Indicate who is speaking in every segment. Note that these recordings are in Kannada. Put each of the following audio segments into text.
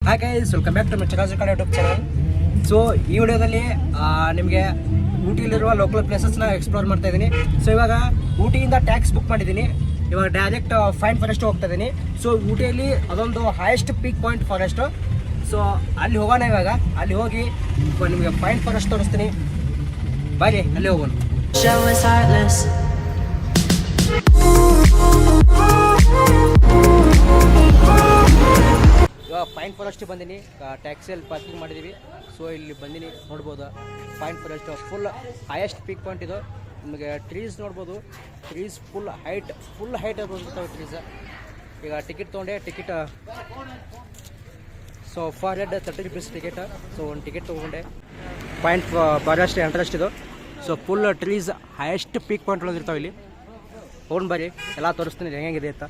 Speaker 1: Hi guys, welcome back to mister Raju ಕಡೆ ಯೂಟ್ಯೂಬ್ ಚಾನಲ್. ಸೊ ಈ ವಿಡಿಯೋದಲ್ಲಿ ನಿಮಗೆ ಊಟಿಯಲ್ಲಿರುವ ಲೋಕಲ್ ಪ್ಲೇಸಸ್ನ ಎಕ್ಸ್ಪ್ಲೋರ್ ಮಾಡ್ತಾ ಇದ್ದೀನಿ. ಸೊ ಇವಾಗ ಊಟಿಯಿಂದ ಟ್ಯಾಕ್ಸ್ ಬುಕ್ ಮಾಡಿದ್ದೀನಿ. ಇವಾಗ ಡೈರೆಕ್ಟ್ ಫೈನ್ ಫಾರೆಸ್ಟ್ ಹೋಗ್ತಾ ಇದ್ದೀನಿ. ಸೊ ಊಟಿಯಲ್ಲಿ ಅದೊಂದು highest peak point forest. So ಅಲ್ಲಿ ಹೋಗೋಣ. ಇವಾಗ ಅಲ್ಲಿ ಹೋಗಿ ನಿಮಗೆ ಫೈನ್ ಫಾರೆಸ್ಟ್ ತೋರಿಸ್ತೀನಿ. ಬನ್ನಿ ಅಲ್ಲಿ ಹೋಗೋಣ. ಇವಾಗ ಫೈನ್ ಫಾರೆಸ್ಟ್ ಬಂದೀನಿ. ಟ್ಯಾಕ್ಸಿಯಲ್ಲಿ ಪಾರ್ಕಿಂಗ್ ಮಾಡಿದ್ದೀವಿ. ಸೊ ಇಲ್ಲಿ ಬಂದೀನಿ, ನೋಡ್ಬೋದು fine forest full highest peak point ಇದು. ನಿಮಗೆ ಟ್ರೀಸ್ ನೋಡ್ಬೋದು. ಟ್ರೀಸ್ ಫುಲ್ ಹೈಟ್ ಬಂದಿರ್ತಾವೆ ಟ್ರೀಸ್. ಈಗ ಟಿಕೆಟ್ ತೊಗೊಂಡೆ. Ticket so for head 30 rupees ticket. So ಒಂದು ಟಿಕೆಟ್ ತೊಗೊಂಡೆ. ಫೈನ್ ಫಾರೆಸ್ಟ್ ಎಂಟ್ರೆಸ್ಟ್ ಇದು. So full trees highest peak point ಒಳಗಿರ್ತಾವೆ ಇಲ್ಲಿ. ಹೋಗಿ ಬರ್ರಿ, ಎಲ್ಲ ತೋರಿಸ್ತೀನಿ ಹೆಂಗಿದೆ ಅಂತ.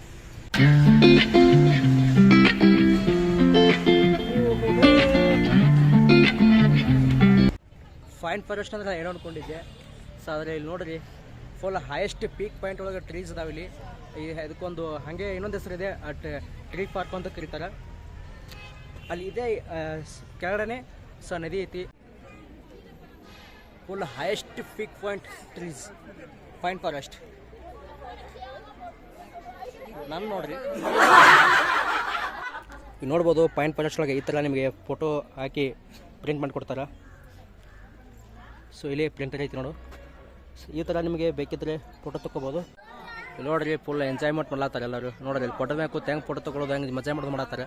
Speaker 1: ಫೈನ್ ಫಾರೆಸ್ಟ್ ಅಂದ್ರೆ ಏನೋ ಅನ್ಕೊಂಡಿದ್ದೆ. ಸೊ ಆದರೆ ಇಲ್ಲಿ ನೋಡ್ರಿ, ಫುಲ್ ಹೈಯೆಸ್ಟ್ ಪೀಕ್ ಪಾಯಿಂಟ್ ಒಳಗೆ ಟ್ರೀಸ್ ಇದಾವೆ ಇಲ್ಲಿ. ಇದಕ್ಕೊಂದು ಹಾಗೆ ಇನ್ನೊಂದು ಹೆಸರು ಇದೆ, ಟ್ರೀ ಪಾರ್ಕ್ ಅಂತ ಕರೀತಾರೆ. ಅಲ್ಲಿ ಇದೆ ಕೆಳಗಡೆ ಸೊ ನದಿ ಐತಿ. Full highest peak point trees fine forest. ನಾನು ನೋಡ್ರಿ ಈಗ ನೋಡ್ಬೋದು ಫೈನ್ ಫಾರೆಸ್ಟ್ ಒಳಗೆ ಈ ಥರ ನಿಮಗೆ ಫೋಟೋ ಹಾಕಿ ಪ್ರಿಂಟ್ ಮಾಡಿಕೊಡ್ತಾರೆ. ಸೊ ಇಲ್ಲಿ ಪ್ರಿಂಟರ್ ಐತಿ ನೋಡು. ಈ ಥರ ನಿಮಗೆ ಬೇಕಿದ್ರೆ ಫೋಟೋ ತೊಗೋಬೋದು. ಇಲ್ಲಿ ನೋಡ್ರಿ, ಫುಲ್ ಎಂಜಾಯ್ಮೆಂಟ್ ಮಾಡ್ಲಾತಾರೆ ಎಲ್ಲರೂ. ನೋಡ್ರಿ ಇಲ್ಲಿ ಫೋಟೋ ಮ್ಯಾಗ ಕೂತು ಹೆಂಗೆ ಫೋಟೋ ತೊಗೊಳೋದು, ಹೆಂಗೆ ಮಜಾ ಮಾಡೋದು ಮಾಡತ್ತಾರೆ.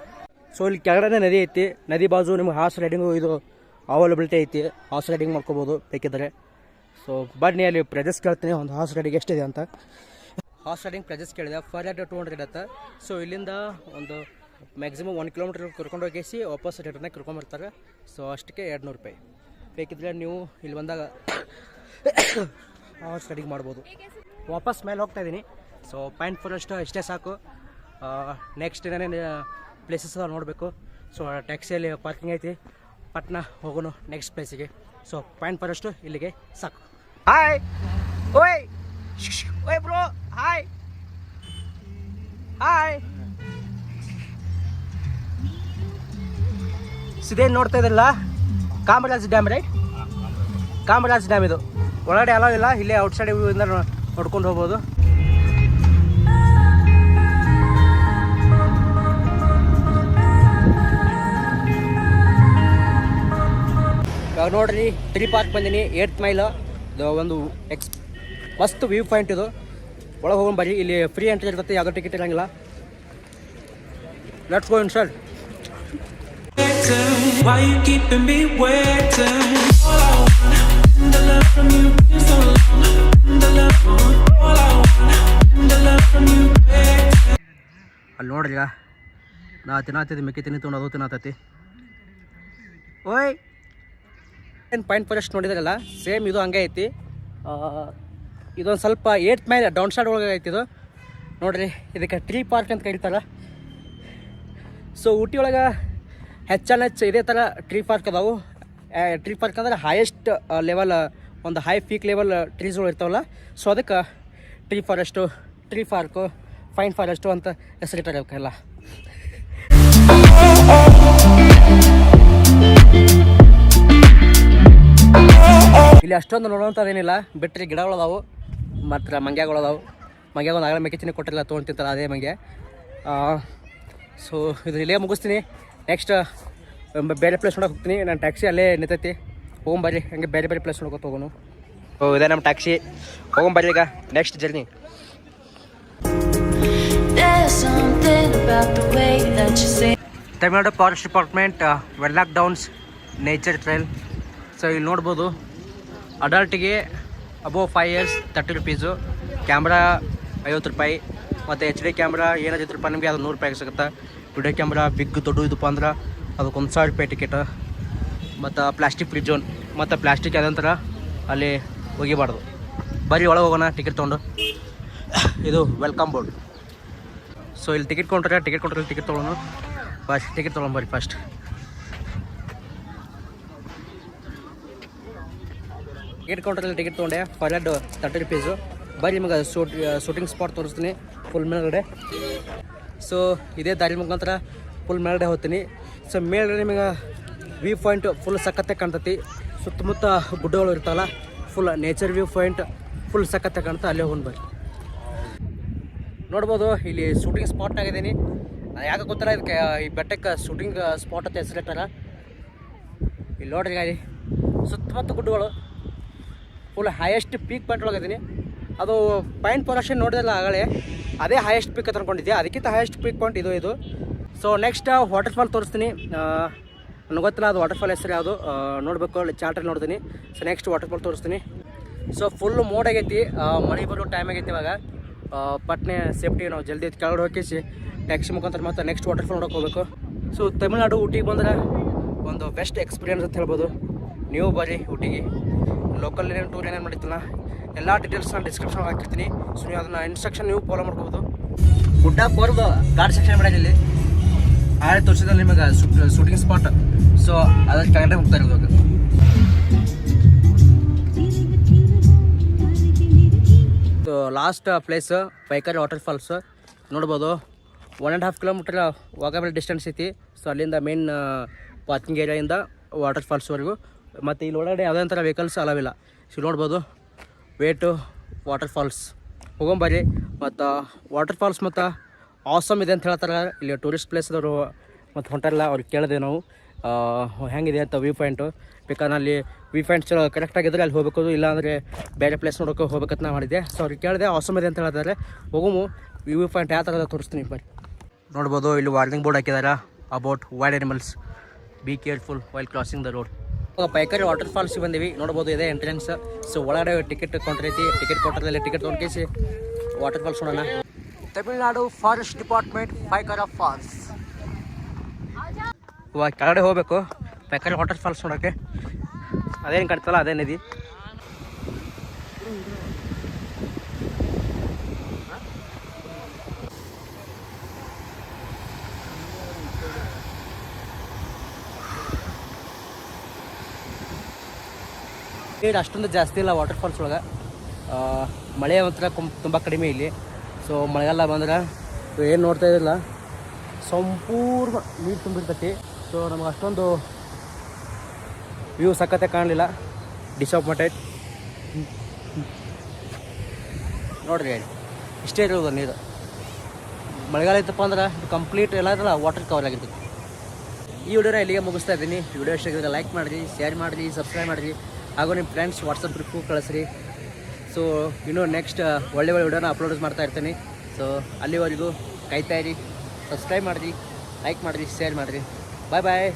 Speaker 1: ಸೊ ಇಲ್ಲಿ ಕೆಳಗಡೆ ನದಿ ಐತಿ. ನದಿ ಬಾಜು ನಿಮ್ಗೆ ಹಾರ್ಸ್ ರೈಡಿಂಗು ಇದು ಅವೈಲಬಿಲಿಟಿ ಐತಿ. ಹಾರ್ಸ್ ರೈಡಿಂಗ್ ಮಾಡ್ಕೋಬೋದು ಬೇಕಿದ್ರೆ. ಸೊ ಬನ್ನಿ ಅಲ್ಲಿ ಪ್ರೈಸಸ್ ಕೇಳ್ತೀನಿ, ಒಂದು ಹಾರ್ಸ್ ರೈಡಿಂಗ್ ಎಷ್ಟಿದೆ ಅಂತ. ಹಾರ್ಸ್ ರೈಡಿಂಗ್ ಪ್ರೈಸಸ್ ಕೇಳಿದೆ. ಫರ್ ಹೆಡ್ 200 ಅಂತ. ಸೊ ಇಲ್ಲಿಂದ ಒಂದು ಮ್ಯಾಕ್ಸಿಮಮ್ 1 kilometer ಕರ್ಕೊಂಡು ಹೋಗಿಸಿ ವಾಪಸ್ ರಿಟರ್ನಾಗ ಕರ್ಕೊಂಬರ್ತಾರೆ. ಸೊ ಅಷ್ಟಕ್ಕೆ 200 ರೂಪಾಯಿ. ಬೇಕಿದ್ರೆ ನೀವು ಇಲ್ಲಿ ಬಂದಾಗ ಹಾರ್ಸ್ ರೈಡಿಂಗ್ ಮಾಡ್ಬೋದು. ವಾಪಸ್ ಮೇಲೆ ಹೋಗ್ತಾ ಇದ್ದೀನಿ. ಸೊ ಫೈನ್ ಫಾರೆಸ್ಟ್ ಇಷ್ಟೇ ಸಾಕು. ನೆಕ್ಸ್ಟ್ ಏನೇನು ಪ್ಲೇಸಸ್ ನೋಡಬೇಕು. ಸೊ ಟ್ಯಾಕ್ಸಿಯಲ್ಲಿ ಪಾರ್ಕಿಂಗ್ ಐತಿ. ಪಟ್ನ ಹೋಗೋಣ ನೆಕ್ಸ್ಟ್ ಪ್ಲೇಸಿಗೆ. ಸೊ ಫೈನ್ ಫಾರೆಸ್ಟು ಇಲ್ಲಿಗೆ ಸಾಕು. ಹಾಯ್ ಓಯ್ ಓಯ್ ಬ್ರೋ, ಹಾಯ್ ಹಾಯ್. ಇದೇನು ನೋಡ್ತಾ ಇದ್ರಲ್ಲ, Kamaraj dam right. Kamaraj dam ಇದು. ಒಳಗಡೆ ಅಲೋ ಇಲ್ಲ, ಇಲ್ಲೇ ಔಟ್ಸೈಡ್ ವ್ಯೂಯಿಂದ ನೋಡ್ಕೊಂಡು ಹೋಗ್ಬೋದು. ಇವಾಗ ನೋಡ್ರಿ, ಟ್ರೀ ಪಾರ್ಕ್ ಬಂದೀನಿ. 8th ಮೈಲ್ ಇದು ಒಂದು ಮಸ್ತ್ ವ್ಯೂ ಪಾಯಿಂಟ್ ಇದು. ಒಳಗೆ ಹೋಗೋಣ ಬರ್ರಿ. ಇಲ್ಲಿ ಫ್ರೀ ಎಂಟ್ರಿ ಇರ್ತೈತೆ, ಯಾವುದೋ ಟಿಕೆಟ್ ಇರೋಂಗಿಲ್ಲ. Let's go inside. Why you keeping me waiting? All I want, the love from you is so long. The love, all I want, the love from you. ಅಲ್ಲಿ ನೋಡ್ರಿ, ನಾ ತಿನ್ನತ್ತಿದ್ದೆ ಮೆಕ್ಕಿ ತಿನ್ನಿತ್ತು, ಅದು ತಿನ್ನತೈತಿ. ಓಯ್, ಏನು ಫೈನ್ ಫಾರೆಸ್ಟ್ ನೋಡಿದ್ರಲ್ಲ, ಸೇಮ್ ಇದು ಹಂಗೆ ಐತಿ. ಇದೊಂದು ಸ್ವಲ್ಪ 8th ಮೈಲ್ ಡೌನ್ ಸೈಡ್ ಒಳಗೆ ಐತಿ ಇದು. ನೋಡ್ರಿ, ಇದಕ್ಕೆ ಟ್ರೀ ಪಾರ್ಕ್ ಅಂತ ಕರೀತಾರೆ. ಸೊ ಊಟಿ ಒಳಗೆ ಹೆಚ್ಚು ಇದೇ ಥರ ಟ್ರೀ ಪಾರ್ಕ್ ಅದಾವು. ಟ್ರೀ ಪಾರ್ಕ್ ಅಂದರೆ ಹೈಯೆಸ್ಟ್ ಲೆವೆಲ್, ಒಂದು ಹೈ ಪೀಕ್ ಲೆವೆಲ್ ಟ್ರೀಸ್ಗಳು ಇರ್ತಾವಲ್ಲ. ಸೊ ಅದಕ್ಕೆ tree forest, tree park, fine forest ಅಂತ ಹೆಸರಿಟ್ಟಾರೆ ಅವಕ್ಕೆಲ್ಲ. ಇಲ್ಲಿ ಅಷ್ಟೊಂದು ನೋಡುವಂಥದ್ದೇನಿಲ್ಲ, ಬಿಟ್ಟರೆ ಗಿಡಗಳದಾವು ಮತ್ತು ಮಂಗ್ಯಗಳದಾವು. ಮಂಗ್ಯಾಗ ಒಂದು ಆಗಲೇ ಮೆಕ್ಕಿಚಿನಿ ಕೊಟ್ಟಿಲ್ಲ, ತೊಗೊಂಡು ತಿಂತಾರೆ ಅದೇ ಮಂಗ್ಯ. ಸೊ ಇದು ಇಲ್ಲೇ ಮುಗಿಸ್ತೀನಿ. ನೆಕ್ಸ್ಟ್ ಬೇರೆ ಪ್ಲೇಸ್ ನೋಡೋಕೆ ಹೋಗ್ತೀನಿ. ನಾನು ಟ್ಯಾಕ್ಸಿ ಅಲ್ಲೇ ನಿಂತೈತಿ. ಹೋಗೊಂಬರ್ರಿ, ಹಂಗೆ ಬೇರೆ ಬೇರೆ ಪ್ಲೇಸ್ ನೋಡ್ಕೊತ ಹೋಗೋನು. ಓ ಇದೇ ನಮ್ಮ ಟ್ಯಾಕ್ಸಿ. ಹೋಗೊಂಬರ್ರಿ ಈಗ next journey. Tamil Nadu forest department Wenlock Downs nature trail. So ಇಲ್ಲಿ ನೋಡ್ಬೋದು, ಅಡಲ್ಟಿಗೆ ಅಬೋವ್ 5 years 30 rupees. ಕ್ಯಾಮ್ರಾ 50 ರೂಪಾಯಿ. ಮತ್ತು HD ಕ್ಯಾಮ್ರಾ ಏನಾದ್ರು 10 ರೂಪಾಯಿ ನಿಮಗೆ ಅದು 100 ರೂಪಾಯಿ ಸಿಗುತ್ತೆ. ವಿಡಿಯೋ ಕ್ಯಾಮ್ರಾ ಬಿಗ್ ದೊಡ್ಡ ಇದಪ್ಪ ಅಂದ್ರೆ ಅದಕ್ಕೆ 1000 ರೂಪಾಯಿ ಟಿಕೆಟ್. ಮತ್ತು ಪ್ಲಾಸ್ಟಿಕ್ ಫ್ರೀ ಝೋನ್. ಮತ್ತು ಪ್ಲಾಸ್ಟಿಕ್ ಅದಂತರ ಅಲ್ಲಿ ಹೋಗಿಬಾರ್ದು. ಬರೀ ಒಳಗೆ ಹೋಗೋಣ ಟಿಕೆಟ್ ತೊಗೊಂಡು. ಇದು ವೆಲ್ಕಮ್ ಬೋರ್ಡ್. ಸೊ ಇಲ್ಲಿ ಟಿಕೆಟ್ ಟಿಕೆಟ್ ತೊಗೊಳೋಣ. ಫಸ್ಟ್ ಟಿಕೆಟ್ ತೊಗೊಂಬರ್ರಿ. ಫಸ್ಟ್ ಟಿಕೆಟ್ ಕೌಂಟ್ರಲ್ಲಿ ಟಿಕೆಟ್ ತೊಗೊಂಡೆ. Per head 30 rupees. ಬರೀ ನಿಮಗೆ ಶೂಟಿಂಗ್ ಸ್ಪಾಟ್ ತೋರಿಸ್ತೀನಿ ಫುಲ್ ಮೇಲ್ಗಡೆ. ಸೊ ಇದೇ ದಾರಿ ಮುಖಾಂತರ ಫುಲ್ ಮೇಲ್ಗಡೆ ಹೋಗ್ತೀನಿ.
Speaker 2: ಸೊ ಮೇಲೆ ನಿಮಗೆ ವ್ಯೂ ಪಾಯಿಂಟ್ ಫುಲ್ ಸಖತ್ತೆ ಕಾಣ್ತೈತಿ. ಸುತ್ತಮುತ್ತ ಗುಡ್ಡಗಳು ಇರ್ತಾವಲ್ಲ, full nature view point full ಸಖತ್ತೆ ಕಾಣ್ತಾ. ಅಲ್ಲೇ ಹೋಗಿ ಬರ್ರಿ. ನೋಡ್ಬೋದು ಇಲ್ಲಿ ಶೂಟಿಂಗ್ ಸ್ಪಾಟ್ ಆಗಿದ್ದೀನಿ. ಯಾಕೆ ಗೊತ್ತಿಲ್ಲ, ಇದಕ್ಕೆ ಈ ಬೆಟ್ಟಕ್ಕೆ ಶೂಟಿಂಗ್ ಸ್ಪಾಟ್ ಅಂತ ಹೆಸರಿಟ್ಟಾರ. ಇಲ್ಲಿ ನೋಡ್ರಿ ಗಾಡಿ ಸುತ್ತಮುತ್ತ ಗುಡ್ಡಗಳು, ಫುಲ್ ಹೈಯೆಸ್ಟ್ ಪೀಕ್ ಪಾಯಿಂಟ್ ಒಳಗಿದ್ದೀನಿ. ಅದು ಪಾಯಿಂಟ್ ಪೊಲ್ಯೂಷನ್ ನೋಡಿದಲ್ಲ ಆಗಲೇ, ಅದೇ ಹೈಯೆಸ್ಟ್ ಪೀಕ್ ಅಂತ ಅನ್ಕೊಂಡಿದ್ದೆ. ಅದಕ್ಕಿಂತ ಹೈಯೆಸ್ಟ್ ಪೀಕ್ ಪಾಯಿಂಟ್ ಇದು. ಸೊ ನೆಕ್ಸ್ಟ್ ವಾಟರ್ ಫಾಲ್ ತೋರಿಸ್ತೀನಿ. ನನಗೆ ಗೊತ್ತಿಲ್ಲ ಅದು ವಾಟರ್ ಫಾಲ್ ಹೆಸರು ಯಾವುದು, ನೋಡಬೇಕು. ಅಲ್ಲಿ ಚಾರ್ಟಲ್ಲಿ ನೋಡ್ತೀನಿ. ಸೊ ನೆಕ್ಸ್ಟ್ ವಾಟರ್ ಫಾಲ್ ತೋರಿಸ್ತೀನಿ. ಸೊ ಫುಲ್ ಮೋಡ್ ಆಗೈತಿ, ಮಳೆ ಬರೋ ಟೈಮ್ ಆಗೈತಿ ಇವಾಗ. ಪಟ್ನೆ ಸೇಫ್ಟಿ ನಾವು ಜಲ್ದಿ ಕೆಳಗಡೆ ಹೋಗಿಸಿ ಟ್ಯಾಕ್ಸಿ ಮುಖಾಂತರ ಮತ್ತು ನೆಕ್ಸ್ಟ್ ವಾಟರ್ ಫಾಲ್ ನೋಡೋಕೆ ಹೋಗಬೇಕು. ಸೊ ತಮಿಳ್ನಾಡು ಊಟಿಗೆ ಬಂದರೆ ಒಂದು ಬೆಸ್ಟ್ ಎಕ್ಸ್ಪೀರಿಯನ್ಸ್ ಅಂತ ಹೇಳ್ಬೋದು. ನೀವು ಬರ್ರಿ ಊಟಿಗೆ. ಲೋಕಲ್ ಏನೇನು ಟೂರ್ ಏನೇನು ಮಾಡಿತ್ತಲ್ಲ ಎಲ್ಲ ಡೀಟೇಲ್ಸ್ ನಾನು ಡಿಸ್ಕ್ರಿಪ್ಷನ್ ಹಾಕಿರ್ತೀನಿ. ಸೊ ನೀವು ಅದನ್ನು ಇನ್ಸ್ಟ್ರಕ್ಷನ್ ನೀವು ಫಾಲೋ ಮಾಡ್ಕೋಬೋದು. ಗುಡ್ಡ ಕೋರ್ದು ಗಾರ್ಡ್ ಸೆಕ್ಷನ್ ಮಾಡಿದಲ್ಲಿ ಆಳೆ ತೋರಿಸಿದಲ್ಲಿ ನಿಮಗೆ ಶೂಟಿಂಗ್ ಸ್ಪಾಟ್. ಸೊ ಅದಕ್ಕೆ ಕೆಳಗಡೆ ಹೋಗ್ತಾ ಇರೋದು. So last place Pykara water falls ನೋಡ್ಬೋದು. 1.5 ಕಿಲೋಮೀಟರ್ ವಾಕಬಲ್ ಡಿಸ್ಟೆನ್ಸ್ ಐತಿ. ಸೊ ಅಲ್ಲಿಂದ ಮೇನ್ ಪಾರ್ಕಿಂಗ್ ಏರಿಯಾಯಿಂದ ವಾಟರ್ ಫಾಲ್ಸ್ವರೆಗೂ. ಮತ್ತು ಇಲ್ಲಿ ಒಳಗಡೆ ಯಾವುದೇ ಥರ ವೆಹಿಕಲ್ಸ್ ಅಲವಿಲ್ಲ. ಸೊ ನೋಡ್ಬೋದು ವೇಟು ವಾಟರ್ ಫಾಲ್ಸ್ ಹೋಗೊಂಬರ್ರಿ. ಮತ್ತು ವಾಟರ್ ಫಾಲ್ಸ್ ಮತ್ತು ಆಸಮ್ ಇದೆ ಅಂತ ಹೇಳ್ತಾರೆ ಇಲ್ಲಿ ಟೂರಿಸ್ಟ್ ಪ್ಲೇಸ್ದವರು. ಮತ್ತು ಹೊಂಟಾರಲ್ಲ ಅವ್ರಿಗೆ ಕೇಳಿದೆ ನಾವು ಹೆಂಗಿದೆ ಅಂತ ವ್ಯೂ ಪಾಯಿಂಟು. ಬೇಕಾದ್ರೆ ಅಲ್ಲಿ ವ್ಯೂ ಪಾಯಿಂಟ್ಸ್ ಕರೆಕ್ಟಾಗಿದ್ದರೆ ಅಲ್ಲಿ ಹೋಗ್ಬೇಕು, ಇಲ್ಲಾಂದರೆ ಬೇರೆ ಪ್ಲೇಸ್ ನೋಡೋಕೆ ಹೋಗ್ಬೇಕಂತ ನಾನು ಮಾಡಿದ್ದೆ. ಸೊ ಅವ್ರಿಗೆ ಕೇಳಿದೆ ಆಸಮ್ ಇದೆ ಅಂತ ಹೇಳ್ತಾರೆ. ಹೋಗಮು ವ್ಯೂ ಪಾಯಿಂಟ್ ಯಾವ ಥರದ ತೋರಿಸ್ತೀನಿ ಬರ್ರಿ. ನೋಡ್ಬೋದು ಇಲ್ಲಿ ವಾರ್ನಿಂಗ್ ಬೋರ್ಡ್ ಹಾಕಿದ್ದಾರೆ about wild animals, be careful while crossing the road. Pykara water ಫಾಲ್ಸ್ಗೆ ಬಂದೀವಿ. ನೋಡ್ಬೋದು ಇದೆ ಎಂಟ್ರೆನ್ಸ್. ಸೊ ಒಳಗಡೆ ಟಿಕೆಟ್ ಕೌಂಟರ್ ಐತಿ. ಟಿಕೆಟ್ ಕೌಂಟರ್ದಲ್ಲಿ ಟಿಕೆಟ್ ತೊಗೊಂಡ್ಕೇಸಿ ವಾಟರ್ ಫಾಲ್ಸ್ ನೋಡೋಣ. Tamil Nadu forest department Pykara falls. ಇವಾಗ ಕೆಳಗಡೆ ಹೋಗಬೇಕು ಪೈಕಾರಿ ವಾಟರ್ ಫಾಲ್ಸ್ ನೋಡೋಕ್ಕೆ. ಅದೇನು ಕಾಣ್ತಲ್ಲ ಅದೇ ನದಿ. ನೀರು ಅಷ್ಟೊಂದು ಜಾಸ್ತಿ ಇಲ್ಲ ವಾಟರ್ ಫಾಲ್ಸ್ ಒಳಗೆ. ಮಳೆ ಮಾತ್ರ ತುಂಬ ಕಡಿಮೆ ಇಲ್ಲಿ. ಸೊ ಮಳೆಗಾಲ ಬಂದ್ರೆ ಏನು ನೋಡ್ತಾ ಇದ್ದಿಲ್ಲ, ಸಂಪೂರ್ಣ ನೀರು ತುಂಬಿರ್ತೈತಿ. ಸೊ ನಮಗೆ ಅಷ್ಟೊಂದು ವ್ಯೂ ಸಖತ್ತೆ ಕಾಣಲಿಲ್ಲ. ಡಿಸಪಾಯಿಂಟೆಡ್ ನೋಡ್ರಿ, ಇಷ್ಟೇ ಇರೋದು ನೀರು. ಮಳೆಗಾಲ ಇತ್ತಪ್ಪ ಅಂದ್ರೆ ಕಂಪ್ಲೀಟ್ ಎಲ್ಲ ಇದಲ್ಲ ವಾಟರ್ ಕವರ್ ಆಗಿರ್ತೈತಿ. ಈ ವಿಡಿಯೋನ ಇಲ್ಲಿಗೆ ಮುಗಿಸ್ತಾ ಇದ್ದೀನಿ. ವಿಡಿಯೋ ಇಷ್ಟ ಆಗಿದ್ರೆ ಲೈಕ್ ಮಾಡಿರಿ, ಶೇರ್ ಮಾಡಿರಿ, ಸಬ್ಸ್ಕ್ರೈಬ್ ಮಾಡಿರಿ, ಹಾಗೂ ನಿಮ್ಮ ಫ್ರೆಂಡ್ಸ್ ವಾಟ್ಸಪ್ ಗ್ರೂಪ್ಗೂ ಕಳಿಸ್ರಿ. ಸೊ ಇನ್ನೂ ನೆಕ್ಸ್ಟ್ ಒಳ್ಳೆ ವಿಡಿಯೋನ ಅಪ್ಲೋಡ್ ಮಾಡ್ತಾ ಇರ್ತೀನಿ. ಸೊ ಅಲ್ಲಿವರೆಗೂ ಕಾಯ್ತಾ ಇರಿ, ಸಬ್ಸ್ಕ್ರೈಬ್ ಮಾಡಿರಿ, ಲೈಕ್ ಮಾಡಿರಿ, ಶೇರ್ ಮಾಡಿರಿ. ಬಾಯ್ ಬಾಯ್.